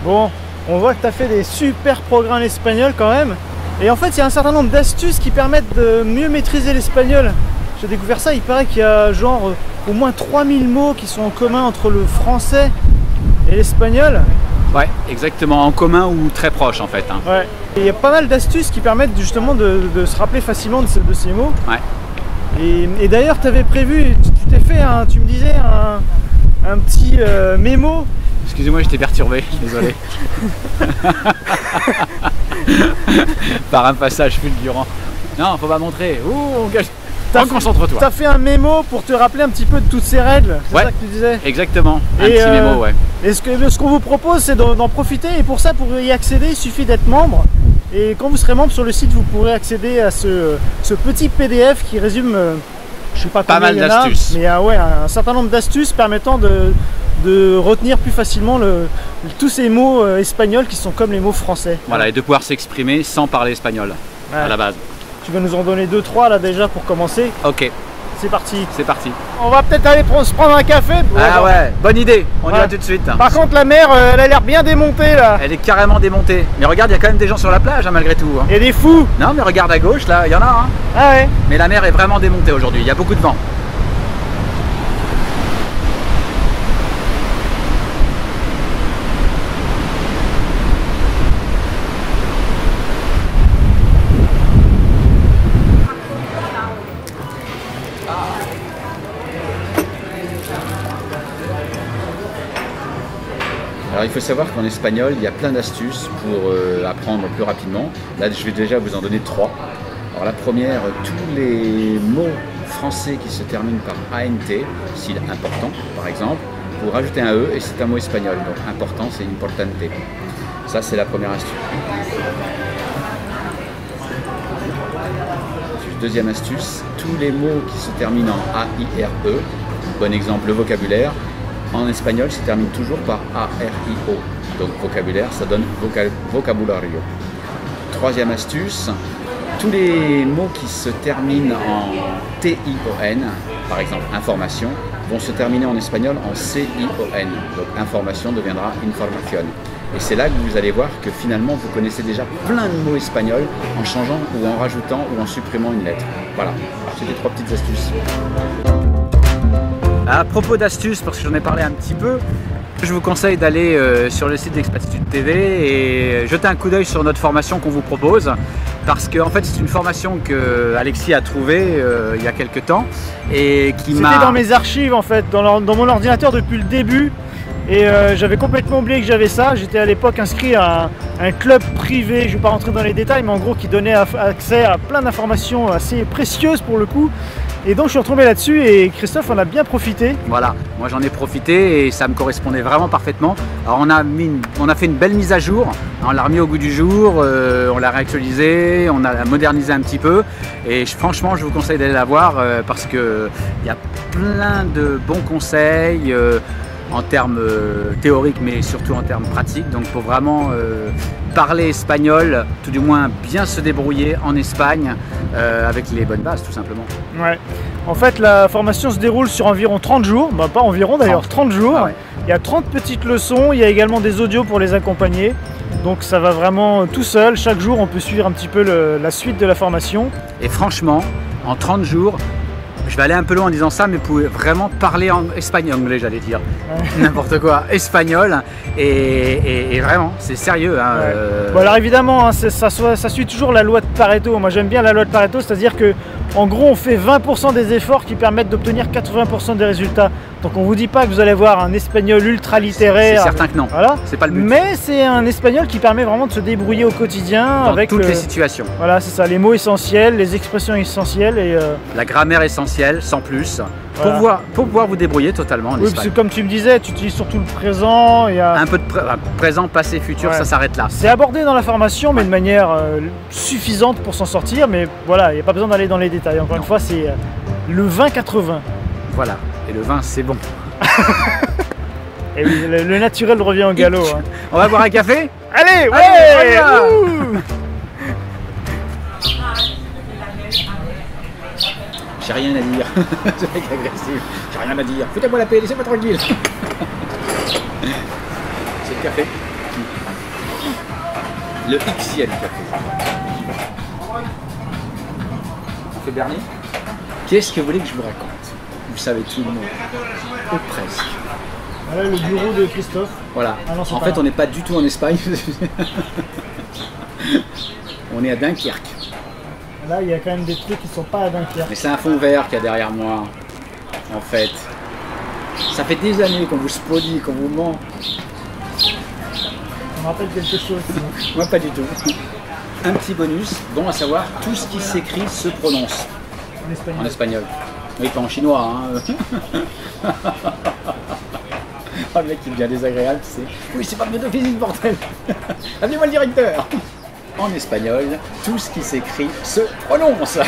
Bon, on voit que tu as fait des super progrès en espagnol quand même. Et en fait, il y a un certain nombre d'astuces qui permettent de mieux maîtriser l'espagnol. J'ai découvert ça, il paraît qu'il y a genre au moins 3000 mots qui sont en commun entre le français et l'espagnol. Ouais, exactement, en commun ou très proche en fait. Hein. Ouais. Et il y a pas mal d'astuces qui permettent justement de se rappeler facilement de ces mots. Ouais. Et d'ailleurs, tu avais prévu, tu t'es fait, tu me disais, un petit mémo. Excusez-moi, j'étais perturbé, désolé. Par un passage fulgurant. Non, faut pas montrer. Ouh, concentre-toi. Tu as fait un mémo pour te rappeler un petit peu de toutes ces règles, c'est ça que tu disais? Exactement, un petit mémo, ouais. Et ce qu'on vous propose, c'est d'en profiter. Et pour ça, pour y accéder, il suffit d'être membre. Et quand vous serez membre sur le site, vous pourrez accéder à ce petit PDF qui résume, je sais pas pas mal d'astuces. Mais ouais, un certain nombre d'astuces permettant de retenir plus facilement tous ces mots espagnols qui sont comme les mots français. Voilà, et de pouvoir s'exprimer sans parler espagnol à la base. Tu vas nous en donner 2-3 là déjà pour commencer. Ok. C'est parti. C'est parti. On va peut-être aller se prendre un café. Ah ouais, bonne idée. On y va tout de suite. Par contre, la mer, elle a l'air bien démontée là. Elle est carrément démontée. Mais regarde, il y a quand même des gens sur la plage hein, malgré tout. Hein. Il y a des fous. Non, mais regarde à gauche là, il y en a. Hein. Ah ouais. Mais la mer est vraiment démontée aujourd'hui. Il y a beaucoup de vent. Alors il faut savoir qu'en espagnol, il y a plein d'astuces pour apprendre plus rapidement. Là, je vais déjà vous en donner 3. Alors la première, tous les mots français qui se terminent par ANT, style important par exemple, vous rajoutez un E et c'est un mot espagnol. Donc important, c'est importante. Ça, c'est la première astuce. Deuxième astuce, tous les mots qui se terminent en A-I-R-E, bon exemple, le vocabulaire, en espagnol se termine toujours par A-R-I-O. Donc vocabulaire, ça donne vocabulario. Troisième astuce, tous les mots qui se terminent en T-I-O-N, par exemple information, vont se terminer en espagnol en C-I-O-N. Donc information deviendra información. Et c'est là que vous allez voir que finalement vous connaissez déjà plein de mots espagnols en changeant ou en rajoutant ou en supprimant une lettre. Voilà, c'était 3 petites astuces. À propos d'astuces, parce que j'en ai parlé un petit peu, je vous conseille d'aller sur le site d'Expatitude TV et jeter un coup d'œil sur notre formation qu'on vous propose. Parce qu'en fait, c'est une formation que Alexis a trouvée il y a quelques temps et qui m'a... C'était dans mes archives en fait, dans mon ordinateur depuis le début. Et j'avais complètement oublié que j'avais ça. J'étais à l'époque inscrit à un club privé, je ne vais pas rentrer dans les détails, mais en gros qui donnait accès à plein d'informations assez précieuses pour le coup. Et donc je suis retombé là-dessus et Christophe en a bien profité. Voilà, moi j'en ai profité et ça me correspondait vraiment parfaitement. Alors on a fait une belle mise à jour, on l'a remis au goût du jour, on l'a réactualisé, on a modernisé un petit peu. Et franchement je vous conseille d'aller la voir parce qu'il y a plein de bons conseils. En termes théoriques mais surtout en termes pratiques, donc pour vraiment parler espagnol, tout du moins bien se débrouiller en Espagne avec les bonnes bases tout simplement. Ouais. En fait la formation se déroule sur environ 30 jours, bah, pas environ d'ailleurs, 30 jours. Ah ouais. Il y a 30 petites leçons, il y a également des audios pour les accompagner, donc ça va vraiment tout seul, chaque jour on peut suivre un petit peu la suite de la formation. Et franchement, en 30 jours, je vais aller un peu loin en disant ça, mais vous pouvez vraiment parler en espagnol, anglais j'allais dire, n'importe quoi, espagnol, et vraiment, c'est sérieux. Hein, ouais. Bon, alors évidemment, hein, ça suit toujours la loi de Pareto. Moi j'aime bien la loi de Pareto, c'est-à-dire que en gros on fait 20% des efforts qui permettent d'obtenir 80% des résultats. Donc on vous dit pas que vous allez voir un espagnol ultra littéraire. C'est certain que non, voilà. C'est pas le but. Mais c'est un espagnol qui permet vraiment de se débrouiller au quotidien. Dans avec toutes les situations. Voilà, c'est ça, les mots essentiels, les expressions essentielles et la grammaire essentielle, sans plus, voilà. pour pouvoir vous débrouiller totalement en Espagne. Parce que comme tu me disais, tu utilises surtout le présent. Il y a... Un peu de présent, passé, futur, ça s'arrête là. C'est abordé dans la formation, mais de manière suffisante pour s'en sortir. Mais voilà, il n'y a pas besoin d'aller dans les détails. Encore une fois, c'est le 20-80. Voilà, et le vin, c'est bon. Et oui, le naturel revient au galop. Hein. On va boire un café? Allez, ouais, allez, j'ai rien à dire. Ce mec agressif. J'ai rien à dire. Foutez-moi la paix, laissez-moi tranquille. C'est le café. Le XL café. On fait Bernie. Qu'est-ce que vous voulez que je vous raconte? Vous savez tout le monde. Ou presque. Voilà le bureau de Christophe. Voilà. Ah non, en fait, on n'est pas du tout en Espagne. On est à Dunkerque. Là, il y a quand même des trucs qui sont pas à Dunkerque. Mais c'est un fond vert qu'il y a derrière moi. En fait. Ça fait des années qu'on vous spolie, qu'on vous ment. Ça me rappelle quelque chose. Moi, pas du tout. Un petit bonus, bon à savoir, tout ce qui s'écrit se prononce. En espagnol. En espagnol. Oui, pas en chinois. Hein. Oh, le mec, il devient désagréable, tu sais. Oui, c'est pas de physique, bordel. Appelez-moi le directeur. En espagnol, tout ce qui s'écrit se prononce.